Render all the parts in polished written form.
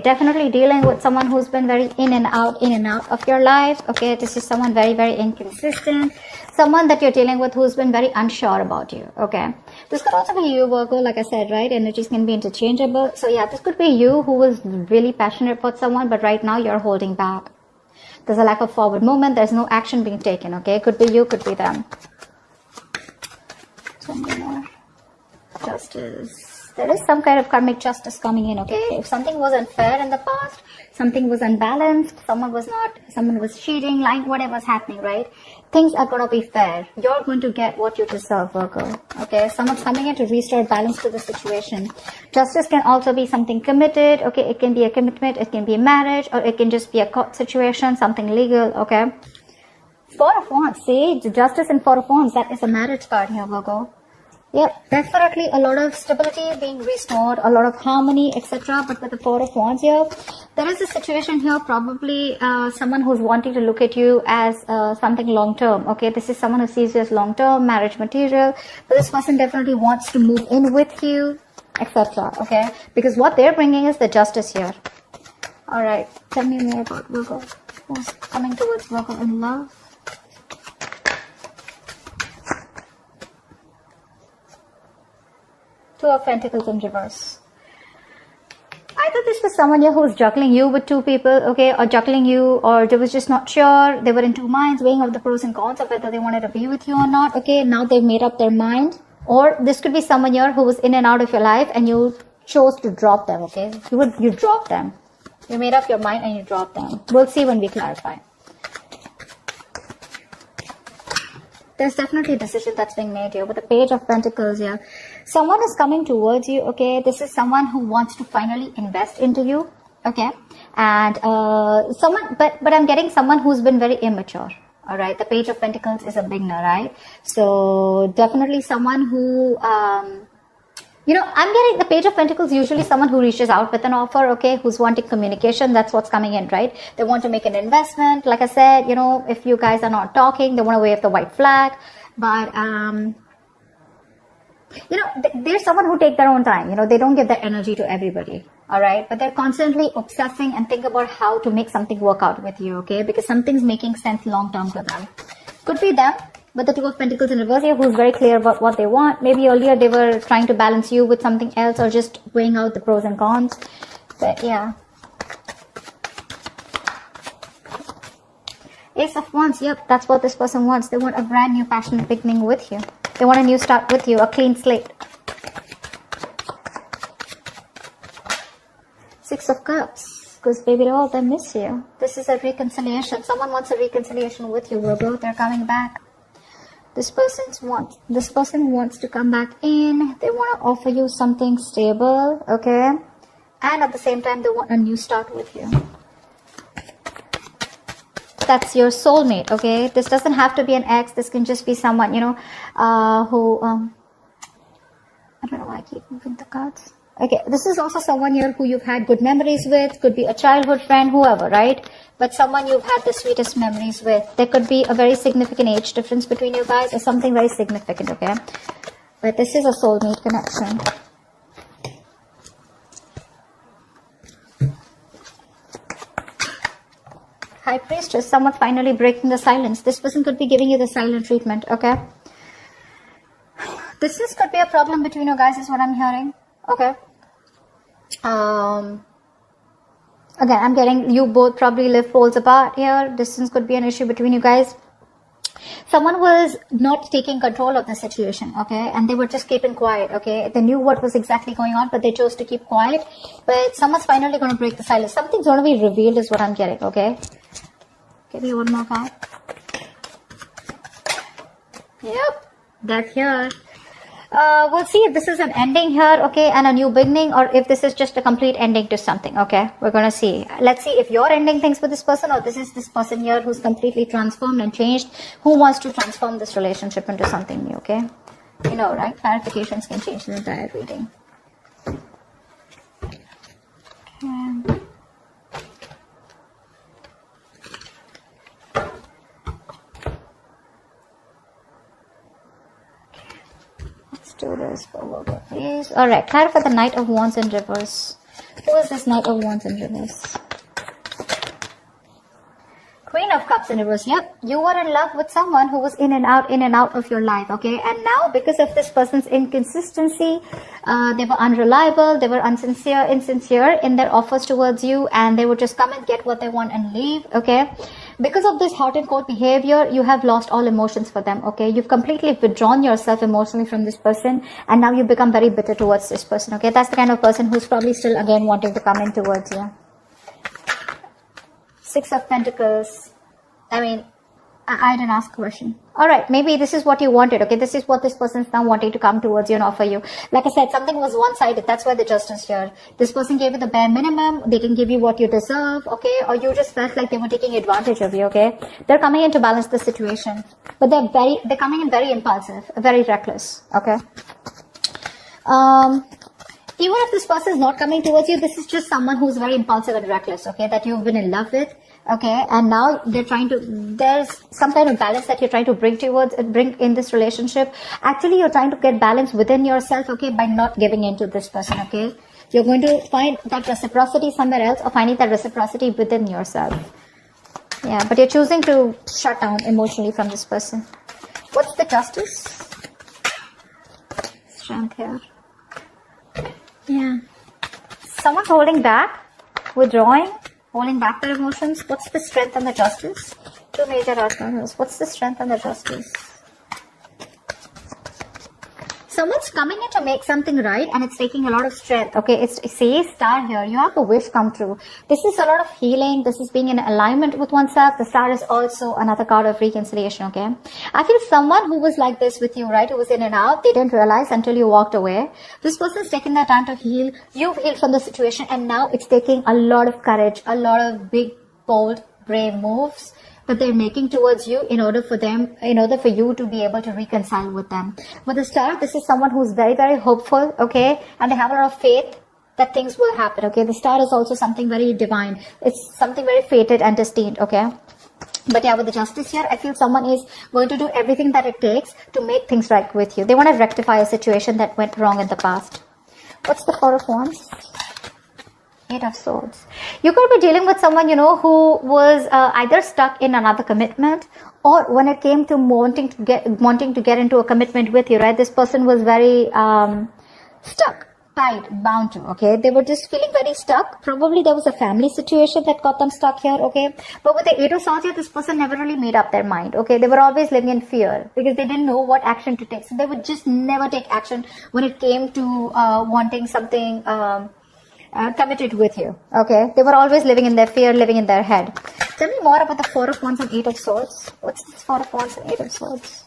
Definitely dealing with someone who's been very in and out of your life. Okay, this is someone very, very inconsistent. Someone that you're dealing with who's been very unsure about you. Okay, this could also be you, Virgo, like I said, right? Energies can be interchangeable. So yeah, this could be you who was really passionate about someone, but right now you're holding back. There's a lack of forward movement. There's no action being taken. Okay, could be you, could be them. Something more. Justice. There is some kind of karmic justice coming in, okay? If something was unfair in the past, something was unbalanced, someone was cheating, lying, whatever's happening, right? Things are going to be fair. You're going to get what you deserve, Virgo, okay? Someone's coming in to restore balance to the situation. Justice can also be something committed, okay? It can be a commitment, it can be a marriage, or it can just be a court situation, something legal, okay? Four of Wands, see? Justice and Four of Wands, that is a marriage card here, Virgo. Yep, definitely a lot of stability being restored, a lot of harmony, etc. But with the Four of Wands here, there is a situation here, probably someone who's wanting to look at you as something long-term, okay? This is someone who sees you as long-term, marriage material. But this person definitely wants to move in with you, etc., okay? Because what they're bringing is the justice here. Alright, tell me more about Virgo. Who's coming towards Virgo in love? Two of Pentacles in reverse. Either this was someone here who was juggling you with two people, okay, or juggling you, or they was just not sure. They were in two minds, weighing up the pros and cons of whether they wanted to be with you or not, okay. Now they've made up their mind. Or this could be someone here who was in and out of your life and you chose to drop them, okay. You dropped them. You made up your mind and you dropped them. We'll see when we clarify. There's definitely a decision that's being made here with the Page of Pentacles here. Someone is coming towards you, okay? This is someone who wants to finally invest into you, okay? And but I'm getting someone who's been very immature, all right? The Page of Pentacles is a beginner, right? So definitely someone who, you know, I'm getting the Page of Pentacles, usually someone who reaches out with an offer, okay, who's wanting communication. That's what's coming in, right? They want to make an investment. Like I said, you know, if you guys are not talking, they want to wave the white flag. But, you know, there's someone who take their own time. You know, they don't give their energy to everybody, all right? But they're constantly obsessing and think about how to make something work out with you, okay? Because something's making sense long-term to them. Could be them. But the Two of Pentacles in reverse here, who's very clear about what they want. Maybe earlier they were trying to balance you with something else or just weighing out the pros and cons. But yeah. Ace of Wands, yep, that's what this person wants. They want a brand new passionate beginning with you. They want a new start with you, a clean slate. Six of Cups, because baby doll, they miss you. This is a reconciliation. Someone wants a reconciliation with you, Virgo. They're coming back. This person wants to come back in. They want to offer you something stable, okay? And at the same time, they want a new start with you. That's your soulmate, okay? This doesn't have to be an ex. This can just be someone, you know, who, I don't know why I keep moving the cards. Okay, this is also someone here who you've had good memories with. Could be a childhood friend, whoever, right? But someone you've had the sweetest memories with. There could be a very significant age difference between you guys or something very significant, okay? But this is a soulmate connection. High Priestess, someone finally breaking the silence. This person could be giving you the silent treatment, okay? This could be a problem between you guys is what I'm hearing. Okay. Again, I'm getting you both probably live poles apart here. Distance could be an issue between you guys. Someone was not taking control of the situation, okay? And they were just keeping quiet, okay? They knew what was exactly going on, but they chose to keep quiet. But someone's finally going to break the silence. Something's going to be revealed is what I'm getting, okay? Give me one more card. Yep, that's here. We'll see if this is an ending here, okay, and a new beginning, or if this is just a complete ending to something, okay? We're gonna see. Let's see if you're ending things with this person, or this is this person here who's completely transformed and changed, who wants to transform this relationship into something new, okay? You know, right? Clarifications can change the entire reading. Okay. Do this for Virgo, please. Alright, clarify the Knight of Wands in reverse. Who is this Knight of Wands in reverse? Queen of Cups in reverse. Yep, you were in love with someone who was in and out of your life, okay? And now, because of this person's inconsistency, they were unreliable, they were insincere in their offers towards you, and they would just come and get what they want and leave, okay? Because of this hot and cold behavior, you have lost all emotions for them, okay? You've completely withdrawn yourself emotionally from this person, and now you become very bitter towards this person, okay? That's the kind of person who's probably still, again, wanting to come in towards you. Six of Pentacles. I mean, I didn't ask a question. All right, maybe this is what you wanted, okay? This is what this person is now wanting to come towards you and offer you. Like I said, something was one-sided. That's why the Justice here. This person gave you the bare minimum. They didn't give you what you deserve, okay? Or you just felt like they were taking advantage of you, okay? They're coming in to balance the situation. But they're coming in very impulsive, very reckless, okay? Even if this person is not coming towards you, this is just someone who's very impulsive and reckless, okay? That you've been in love with. Okay, and now there's some kind of balance that you're trying to bring in this relationship. Actually, you're trying to get balance within yourself, okay, by not giving in to this person, okay? You're going to find that reciprocity somewhere else, or finding that reciprocity within yourself. Yeah, but you're choosing to shut down emotionally from this person. What's the Justice? Strength here. Yeah. Someone's holding back, withdrawing, holding back their emotions. What's the Strength and the Justice? Two major arcanas. What's the Strength and the Justice? Someone's coming in to make something right, and it's taking a lot of strength. Okay, it says Star here. You have a wish come true. This is a lot of healing. This is being in alignment with oneself. The Star is also another card of reconciliation, okay? I feel someone who was like this with you, right, who was in and out, they didn't realize until you walked away. This person's taking their time to heal. You've healed from the situation, and now it's taking a lot of courage, a lot of big, bold, brave moves that they're making towards you in order for you to be able to reconcile with them. With the Star, this is someone who's very, very hopeful, okay, and they have a lot of faith that things will happen, okay. The Star is also something very divine. It's something very fated and destined, okay. But yeah, with the Justice here, I feel someone is going to do everything that it takes to make things right with you. They want to rectify a situation that went wrong in the past. What's the Four of Wands? Eight of Swords. You could be dealing with someone, who was either stuck in another commitment, or when it came to wanting to get into a commitment with you, right? This person was very stuck, tied, bound to, okay? They were just feeling very stuck. Probably there was a family situation that got them stuck here, okay? But with the Eight of Swords here, this person never really made up their mind, okay? They were always living in fear because they didn't know what action to take. So they would just never take action when it came to wanting something committed with you, okay? They were always living in their fear, living in their head. Tell me more about the Four of Wands and Eight of Swords. What's this Four of Wands and Eight of Swords?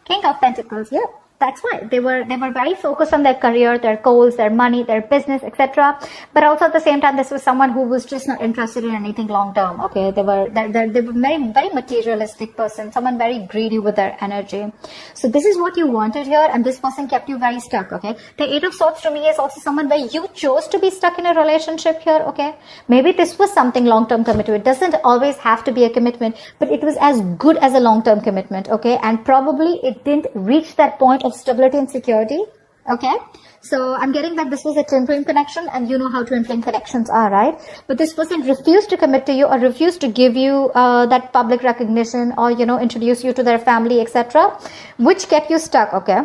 King of Pentacles. Yeah, that's why they were very focused on their career, their goals, their money, their business, etc. But also at the same time, this was someone who was just not interested in anything long term. Okay, they were very, very materialistic person, someone very greedy with their energy. So this is what you wanted here, and this person kept you very stuck. Okay, the Eight of Swords to me is also someone where you chose to be stuck in a relationship here. Okay, maybe this was something long term commitment. It doesn't always have to be a commitment, but it was as good as a long term commitment. Okay, and probably it didn't reach that point of stability and security. Okay, so I'm getting that this was a twin flame connection, and you know how twin flame connections are, right? But this person refused to commit to you, or refused to give you that public recognition, or introduce you to their family, etc., which kept you stuck. Okay,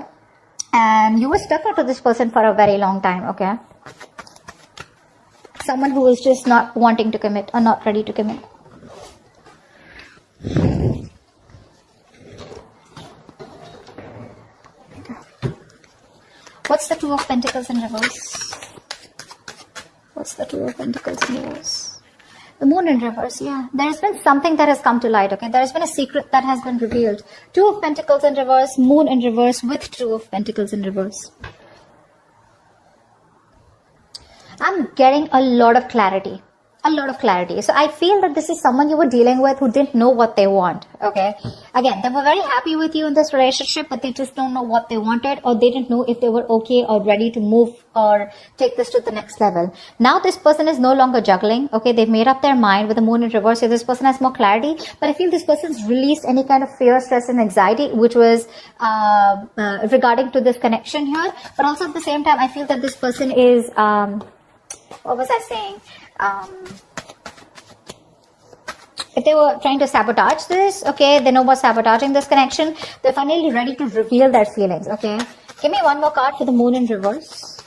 and you were stuck out to this person for a very long time. Okay, someone who is just not wanting to commit or not ready to commit. What's the Two of Pentacles in reverse? What's the Two of Pentacles in reverse? The Moon in reverse, yeah. There's been something that has come to light, okay? There's been a secret that has been revealed. Two of Pentacles in reverse, Moon in reverse with Two of Pentacles in reverse. I'm getting a lot of clarity. a lot of clarity. So I feel that this is someone you were dealing with who didn't know what they want. Okay. Again, they were very happy with you in this relationship, but they just don't know what they wanted, or they didn't know if they were okay or ready to move or take this to the next level. Now this person is no longer juggling. Okay. They've made up their mind with the moon in reverse. So this person has more clarity, but I feel this person's released any kind of fear, stress, and anxiety, which was regarding to this connection here. But also at the same time, I feel that this person is, what was I saying? If they were trying to sabotage this, okay, they know about sabotaging this connection. They're finally ready to reveal their feelings, okay. Give me one more card for the moon in reverse.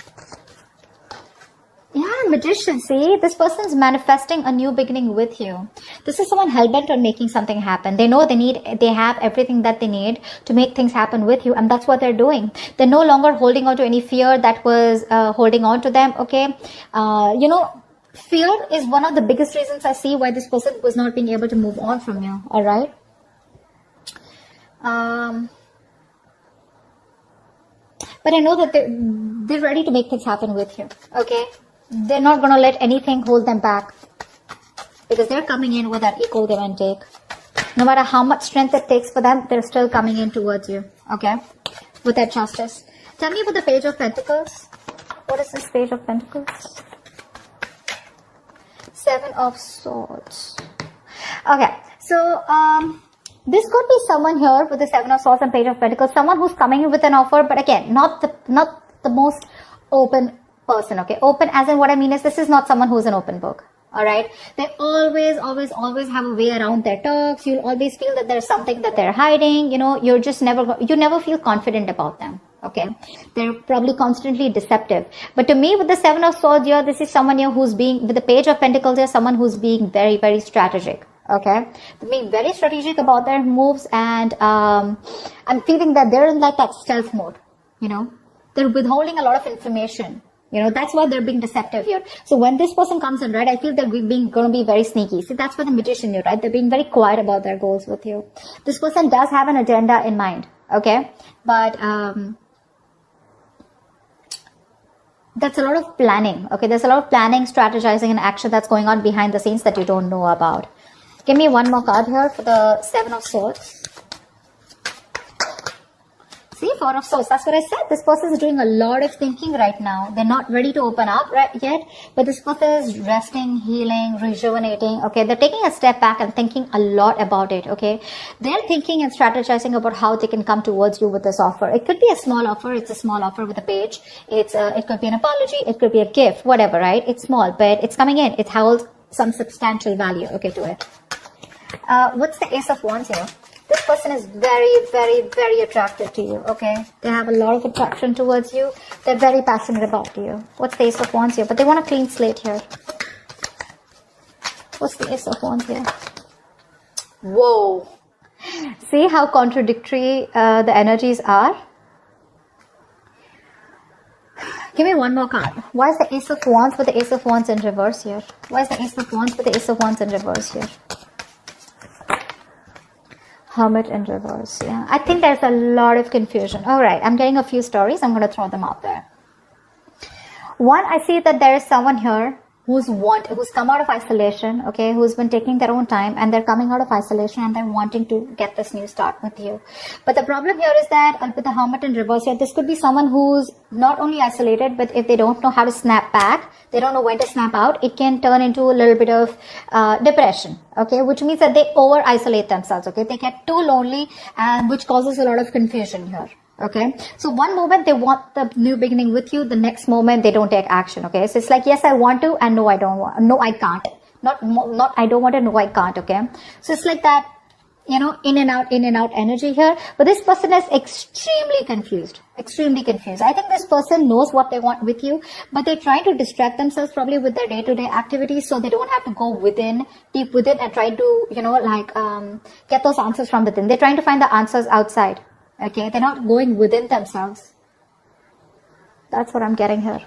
Yeah, Magician. See, this person's manifesting a new beginning with you. This is someone hell-bent on making something happen. They know they have everything that they need to make things happen with you, and that's what they're doing. They're no longer holding on to any fear that was holding on to them, okay. Fear is one of the biggest reasons I see why this person was not being able to move on from you, alright? But I know that they're ready to make things happen with you, okay? They're not going to let anything hold them back, because they're coming in with that equal give and take. No matter how much strength it takes for them, they're still coming in towards you, okay? With that justice. Tell me about the Page of Pentacles. What is this Page of Pentacles? Seven of Swords. Okay, so this could be someone here with the Seven of Swords and Page of Pentacles. Someone who's coming in with an offer, but again, not the most open person. Okay, open as in what I mean is this is not someone who's an open book. All right, they always have a way around their talks. You'll always feel that there's something that they're hiding. You know, you never feel confident about them. Okay, they're probably constantly deceptive. But to me, with the Seven of Swords here, this is someone here who's being, with the Page of Pentacles here, someone who's being very, very strategic. Okay, they're being very strategic about their moves, and I'm feeling that they're in like that stealth mode. You know, they're withholding a lot of information. You know, that's why they're being deceptive here. So when this person comes in, right, I feel they're going to be very sneaky. See, that's for the Magician here, right? They're being very quiet about their goals with you. This person does have an agenda in mind. Okay, but that's a lot of planning. Okay, there's a lot of planning, strategizing, and action that's going on behind the scenes that you don't know about. Give me one more card here for the Seven of Swords. See, Four of Swords. That's what I said. This person is doing a lot of thinking right now. They're not ready to open up yet, but this person is resting, healing, rejuvenating. Okay, they're taking a step back and thinking a lot about it. Okay, they're thinking and strategizing about how they can come towards you with this offer. It could be a small offer. It's a small offer with a page. It could be an apology. It could be a gift. Whatever, right? It's small, but it's coming in. It holds some substantial value. Okay, to it. What's the Ace of Wands here? This person is very, very, very attracted to you, okay? They have a lot of attraction towards you. They're very passionate about you. What's the Ace of Wands here? But they want a clean slate here. What's the Ace of Wands here? Whoa. See how contradictory the energies are? Give me one more card. Why is the Ace of Wands with the Ace of Wands in reverse here? Why is the Ace of Wands with the Ace of Wands in reverse here? Hermit in reverse. Yeah, I think there's a lot of confusion. All right, I'm getting a few stories. I'm going to throw them out there. One, I see that there is someone here who's come out of isolation, okay, who's been taking their own time, and they're coming out of isolation and they're wanting to get this new start with you. But the problem here is that with the Hermit in reverse here, this could be someone who's not only isolated, but if they don't know how to snap back, they don't know when to snap out, it can turn into a little bit of depression, okay, which means that they over isolate themselves, okay, they get too lonely, and which causes a lot of confusion here. Okay, so one moment they want the new beginning with you, the next moment they don't take action. Okay, so it's like, yes, I want to, and no, I don't want, no, I can't, not I don't want to, no, I can't. Okay, so it's like that, you know, in and out energy here. But this person is extremely confused. I think this person knows what they want with you, but they're trying to distract themselves probably with their day-to-day activities, so they don't have to go deep within and try to, you know, like get those answers from within. They're trying to find the answers outside. Okay, they're not going within themselves. That's what I'm getting here.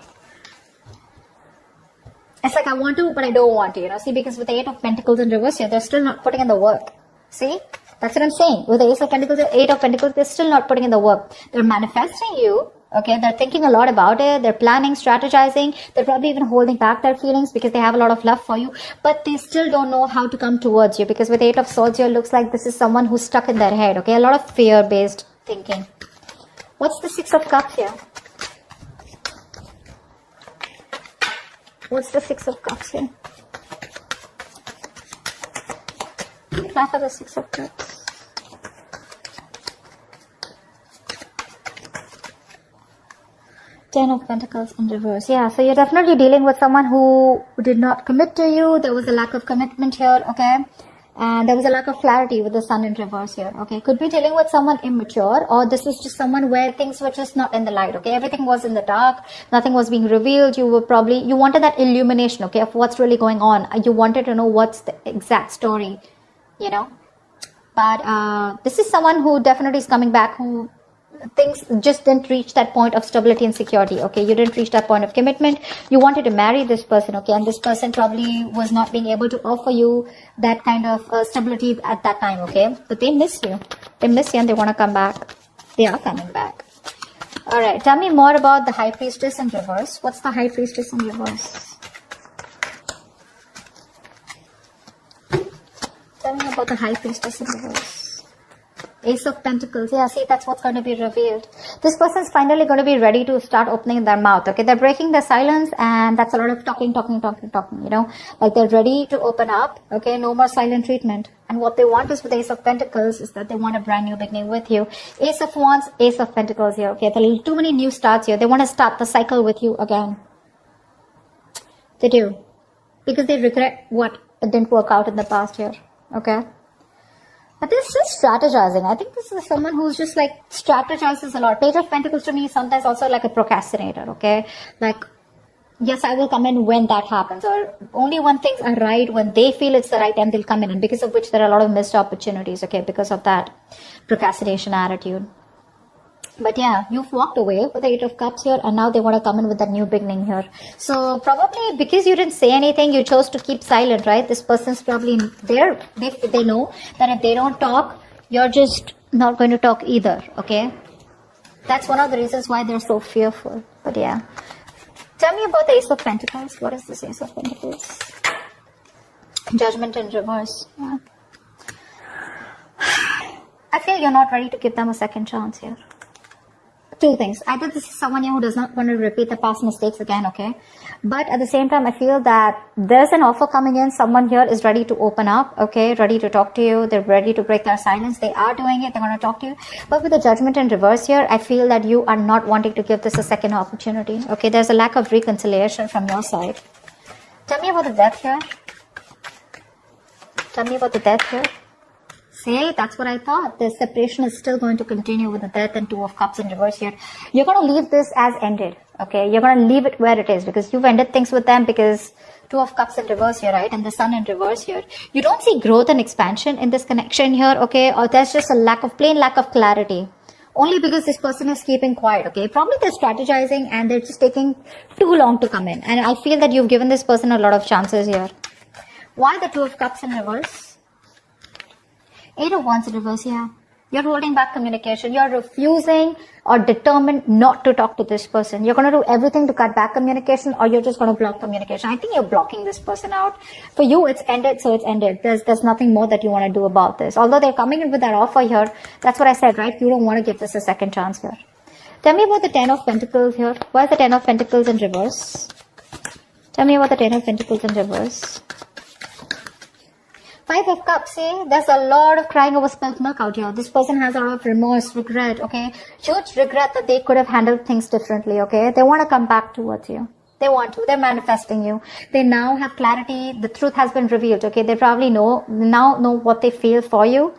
It's like I want to, but I don't want to, you know. See, because with the Eight of Pentacles in reverse here, they're still not putting in the work. See, that's what I'm saying. With the Ace of Pentacles, the Eight of Pentacles, they're still not putting in the work. They're manifesting you, Okay, they're thinking a lot about it. They're planning, strategizing. They're probably even holding back their feelings because they have a lot of love for you. But they still don't know how to come towards you, because with 8 of Swords here, looks like this is someone who's stuck in their head. Okay, a lot of fear-based thinking. What's the 6 of Cups here? What's the 6 of Cups here? Clap for the 6 of Cups. 10 of Pentacles in reverse. Yeah, so you're definitely dealing with someone who did not commit to you. There was a lack of commitment here, okay? And there was a lack of clarity with the Sun in reverse here, okay? Could be dealing with someone immature, or this is just someone where things were just not in the light, okay? Everything was in the dark. Nothing was being revealed. You wanted that illumination, okay, of what's really going on. You wanted to know what's the exact story, you know? But this is someone who definitely is coming back, who things just didn't reach that point of stability and security, okay? You didn't reach that point of commitment. You wanted to marry this person, okay? And this person probably was not being able to offer you that kind of stability at that time, okay? But they miss you. They miss you and they want to come back. They are coming back. All right, tell me more about the High Priestess in reverse. What's the High Priestess in reverse? Tell me about the High Priestess in reverse. Ace of Pentacles. Yeah, see, that's what's going to be revealed. This person's finally going to be ready to start opening their mouth, okay? They're breaking their silence, and that's a lot of talking, you know? Like, they're ready to open up, okay? No more silent treatment. And what they want is, with Ace of Pentacles, is that they want a brand new beginning with you. Ace of Wands, Ace of Pentacles here, okay? There are too many new starts here. They want to start the cycle with you again. They do. Because they regret what didn't work out in the past here, okay? But this is strategizing. I think this is someone who's just like strategizes a lot. Page of Pentacles to me is sometimes also like a procrastinator, okay? Like, yes, I will come in when that happens. Or only when things are right, when they feel it's the right time, they'll come in. And because of which there are a lot of missed opportunities, okay? Because of that procrastination attitude. But yeah, you've walked away with the 8 of Cups here, and now they want to come in with that new beginning here. So probably because you didn't say anything, you chose to keep silent, right? This person's probably there. They know that if they don't talk, you're just not going to talk either, okay? That's one of the reasons why they're so fearful. But yeah. Tell me about the Ace of Pentacles. What is this Ace of Pentacles? Judgment in reverse. Yeah. I feel you're not ready to give them a second chance here. Two things. Either this is someone who does not want to repeat the past mistakes again, okay? But at the same time, I feel that there's an offer coming in. Someone here is ready to open up, okay? Ready to talk to you. They're ready to break their silence. They are doing it. They want to talk to you. But with the Judgment in reverse here, I feel that you are not wanting to give this a second opportunity, okay? There's a lack of reconciliation from your side. Tell me about the Death here. Tell me about the Death here. See, that's what I thought. The separation is still going to continue with the Death and 2 of Cups in reverse here. You're going to leave this as ended, okay? You're going to leave it where it is because you've ended things with them, because 2 of Cups in reverse here, right? And the Sun in reverse here. You don't see growth and expansion in this connection here, okay? Or there's just a plain lack of clarity. Only because this person is keeping quiet, okay? Probably they're strategizing and they're just taking too long to come in. And I feel that you've given this person a lot of chances here. Why the 2 of Cups in reverse? 8 of Wands in reverse, yeah. You're holding back communication. You're refusing or determined not to talk to this person. You're going to do everything to cut back communication, or you're just going to block communication. I think you're blocking this person out. For you, it's ended, so it's ended. There's nothing more that you want to do about this. Although they're coming in with that offer here, that's what I said, right? You don't want to give this a second chance here. Tell me about the 10 of Pentacles here. Why is the 10 of Pentacles in reverse? Tell me about the 10 of Pentacles in reverse. 5 of Cups, see, there's a lot of crying over spilt milk out here. This person has a lot of remorse, regret, okay? Huge regret that they could have handled things differently, okay? They want to come back towards you. They want to. They're manifesting you. They now have clarity. The truth has been revealed, okay? They probably know what they feel for you.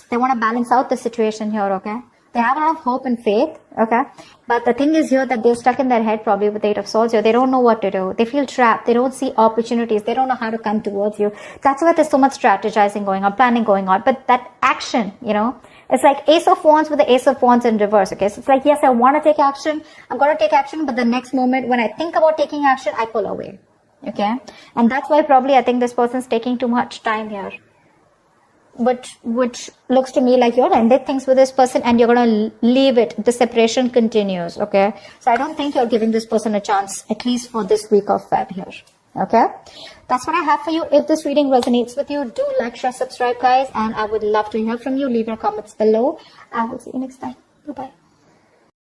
They want to balance out the situation here, okay? They have a lot of hope and faith, okay? But the thing is here that they're stuck in their head probably with 8 of Swords here. They don't know what to do. They feel trapped. They don't see opportunities. They don't know how to come towards you. That's why there's so much strategizing going on, planning going on. But that action, you know, it's like Ace of Wands with the Ace of Wands in reverse, okay? So it's like, yes, I want to take action. I'm going to take action. But the next moment when I think about taking action, I pull away, okay? And that's why probably I think this person's taking too much time here. which looks to me like you're ended things with this person and you're going to leave it. The separation continues. Okay. So I don't think you're giving this person a chance, at least for this week of Feb here. Okay. That's what I have for you. If this reading resonates with you, do like, share, subscribe, guys. And I would love to hear from you. Leave your comments below. I will see you next time. Bye-bye.